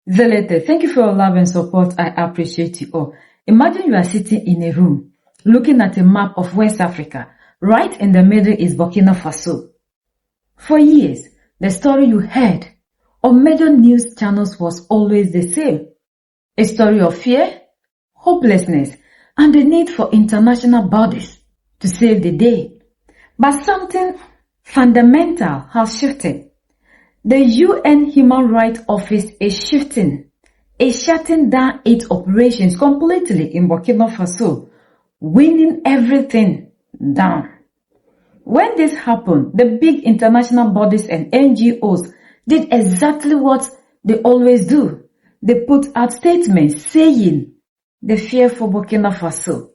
Zelete, thank you for your love and support. I appreciate you all. Imagine you are sitting in a room, looking at a map of West Africa. Right in the middle is Burkina Faso. For years, the story you heard on major news channels was always the same. A story of fear, hopelessness, and the need for international bodies to save the day. But something fundamental has shifted. The UN Human Rights Office is shutting down its operations completely in Burkina Faso, winning everything down. When this happened, the big international bodies and NGOs did exactly what they always do. They put out statements saying they fear for Burkina Faso.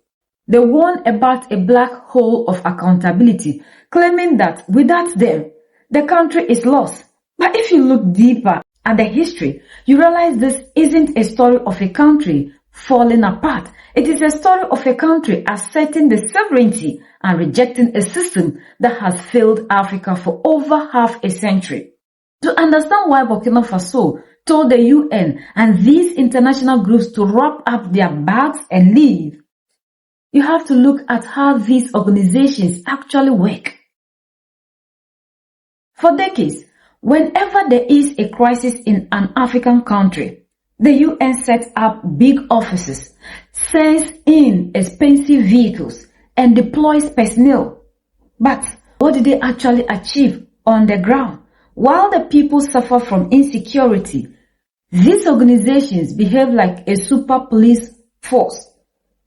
They warn about a black hole of accountability, claiming that without them, the country is lost. But if you look deeper at the history, you realize this isn't a story of a country falling apart. It is a story of a country asserting the sovereignty and rejecting a system that has failed Africa for over half a century. To understand why Burkina Faso told the UN and these international groups to wrap up their bags and leave, you have to look at how these organizations actually work. For decades, whenever there is a crisis in an African country, the UN sets up big offices, sends in expensive vehicles, and deploys personnel. But what did they actually achieve on the ground? While the people suffer from insecurity, these organizations behave like a super police force.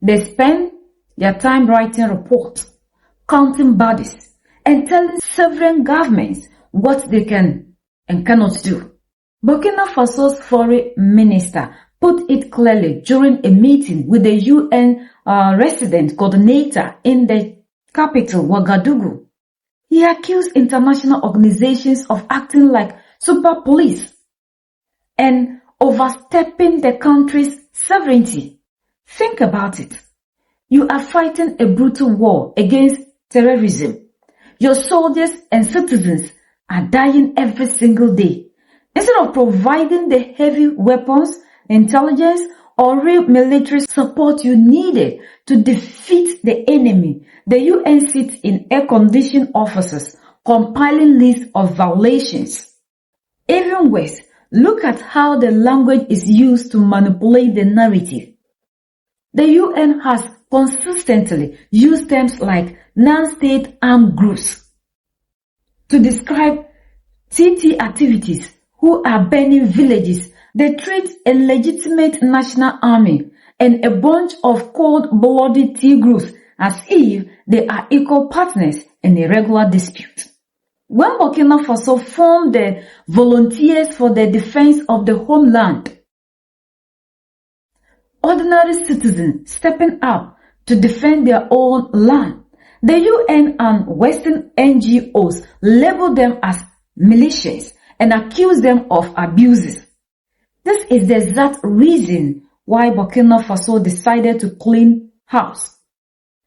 They spend their time writing reports, counting bodies, and telling sovereign governments what they can and cannot do. Burkina Faso's foreign minister put it clearly during a meeting with the UN resident coordinator in the capital, Ouagadougou. He accused international organizations of acting like super police and overstepping the country's sovereignty. Think about it. You are fighting a brutal war against terrorism. Your soldiers and citizens are dying every single day. Instead of providing the heavy weapons, intelligence, or real military support you needed to defeat the enemy, the UN sits in air-conditioned offices compiling lists of violations. Even worse, look at how the language is used to manipulate the narrative. The UN has consistently used terms like non-state armed groups to describe TT activities who are burning villages. They treat a legitimate national army and a bunch of cold-blooded T groups as if they are equal partners in a regular dispute. When Burkina Faso formed the Volunteers for the Defense of the Homeland, ordinary citizens stepping up to defend their own land, the UN and Western NGOs labeled them as militias and accused them of abuses. This is the exact reason why Burkina Faso decided to clean house.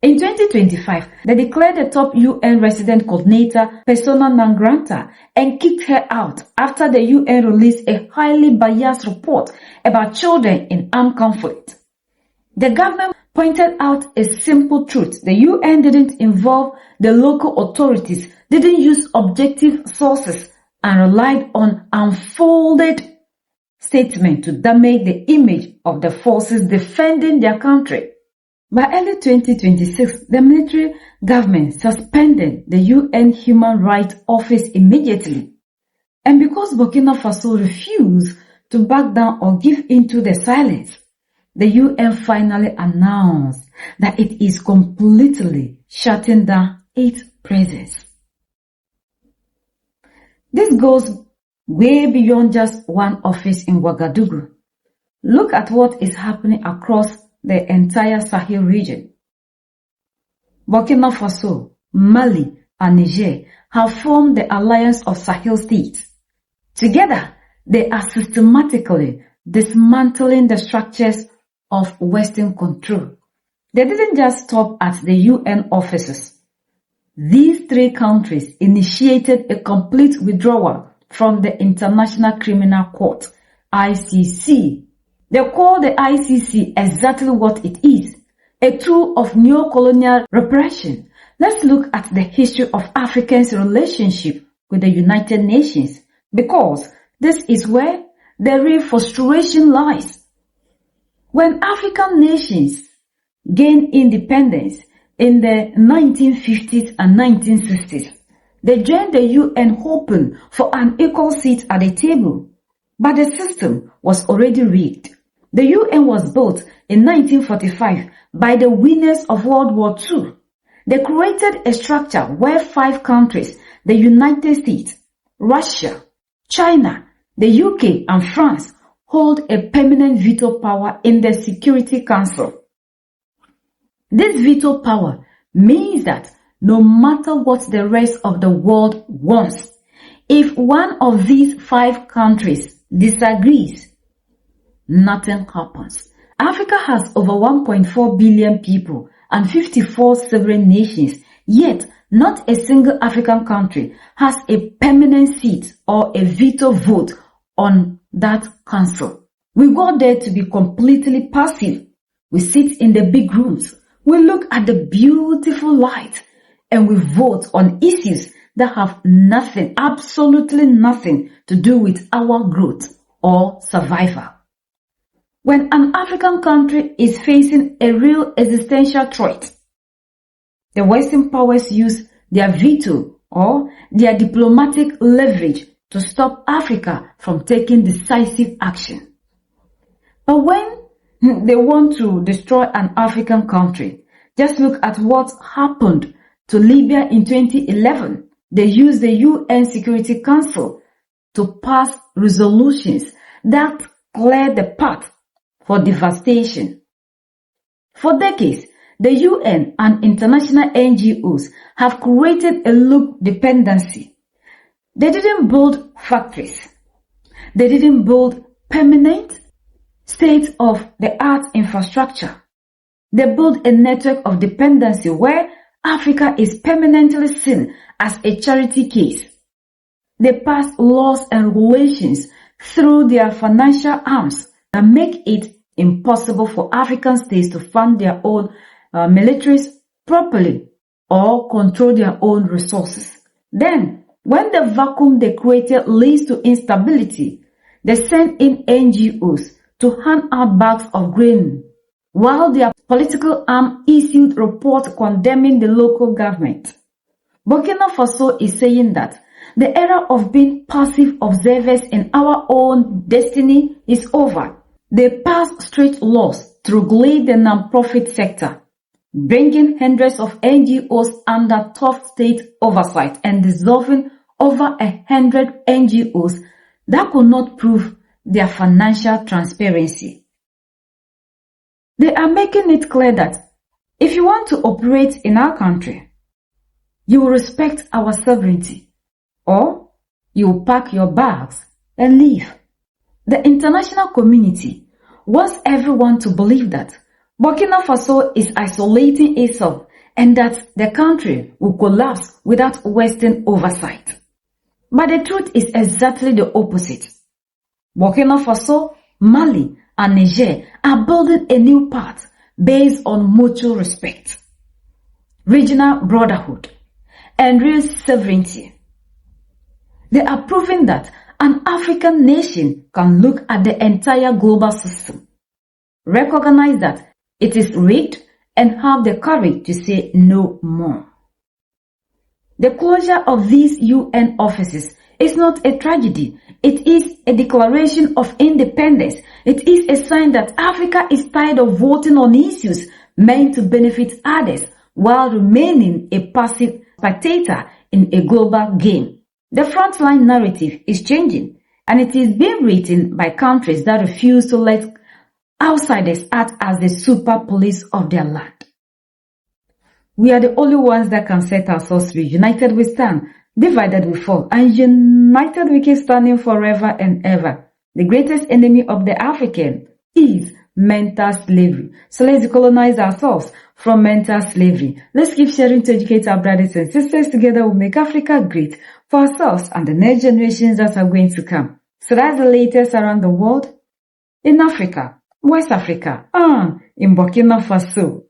In 2025, they declared the top UN resident coordinator persona non grata and kicked her out after the UN released a highly biased report about children in armed conflict. The government pointed out a simple truth. The UN didn't involve the local authorities, didn't use objective sources, and relied on unfolded statements to damage the image of the forces defending their country. By early 2026, the military government suspended the UN Human Rights Office immediately. And because Burkina Faso refused to back down or give into the silence, the UN finally announced that it is completely shutting down its presence. This goes way beyond just one office in Ouagadougou. Look at what is happening across the entire Sahel region. Burkina Faso, Mali, and Niger have formed the Alliance of Sahel States. Together, they are systematically dismantling the structures of Western control. They didn't just stop at the UN offices. These three countries initiated a complete withdrawal from the International Criminal Court, ICC. They call the ICC exactly what it is, a tool of neo-colonial repression. Let's look at the history of Africans' relationship with the United Nations, because this is where the real frustration lies. When African nations gained independence in the 1950s and 1960s, they joined the UN hoping for an equal seat at the table. But the system was already rigged. The UN was built in 1945 by the winners of World War II. They created a structure where 5 countries, the United States, Russia, China, the UK, and France, hold a permanent veto power in the Security Council. This veto power means that no matter what the rest of the world wants, if one of these 5 countries disagrees, nothing happens. Africa has over 1.4 billion people and 54 sovereign nations, yet not a single African country has a permanent seat or a veto vote on that council. We go there to be completely passive. We sit in the big rooms. We look at the beautiful light and we vote on issues that have nothing, absolutely nothing to do with our growth or survival. When an African country is facing a real existential threat, the Western powers use their veto or their diplomatic leverage to stop Africa from taking decisive action. But when they want to destroy an African country, just look at what happened to Libya in 2011. They used the UN Security Council to pass resolutions that cleared the path for devastation. For decades, the UN and international NGOs have created a loop dependency. They didn't build factories. They didn't build permanent state-of-the-art infrastructure. They built a network of dependency where Africa is permanently seen as a charity case. They pass laws and regulations through their financial arms that make it impossible for African states to fund their own militaries properly or control their own resources. Then, when the vacuum they created leads to instability, they send in NGOs to hand out bags of grain, while their political arm issued reports condemning the local government. Burkina Faso is saying that the era of being passive observers in our own destiny is over. They passed strict laws to regulate the non-profit sector, bringing hundreds of NGOs under tough state oversight and dissolving over 100 NGOs that could not prove their financial transparency. They are making it clear that if you want to operate in our country, you will respect our sovereignty, or you will pack your bags and leave. The international community wants everyone to believe that Burkina Faso is isolating itself and that the country will collapse without Western oversight. But the truth is exactly the opposite. Burkina Faso, Mali, and Niger are building a new path based on mutual respect, regional brotherhood, and real sovereignty. They are proving that an African nation can look at the entire global system, recognize that it is rigged, and have the courage to say no more. The closure of these UN offices is not a tragedy. It is a declaration of independence. It is a sign that Africa is tired of voting on issues meant to benefit others while remaining a passive spectator in a global game. The frontline narrative is changing, and it is being written by countries that refuse to let outsiders act as the super police of their land. We are the only ones that can set ourselves free. United we stand, divided we fall, and united we keep standing forever and ever. The greatest enemy of the African is mental slavery. So let's decolonize ourselves from mental slavery. Let's keep sharing to educate our brothers and sisters. Together we'll make Africa great for ourselves and the next generations that are going to come. So that's the latest around the world. In Africa, West Africa, in Burkina Faso,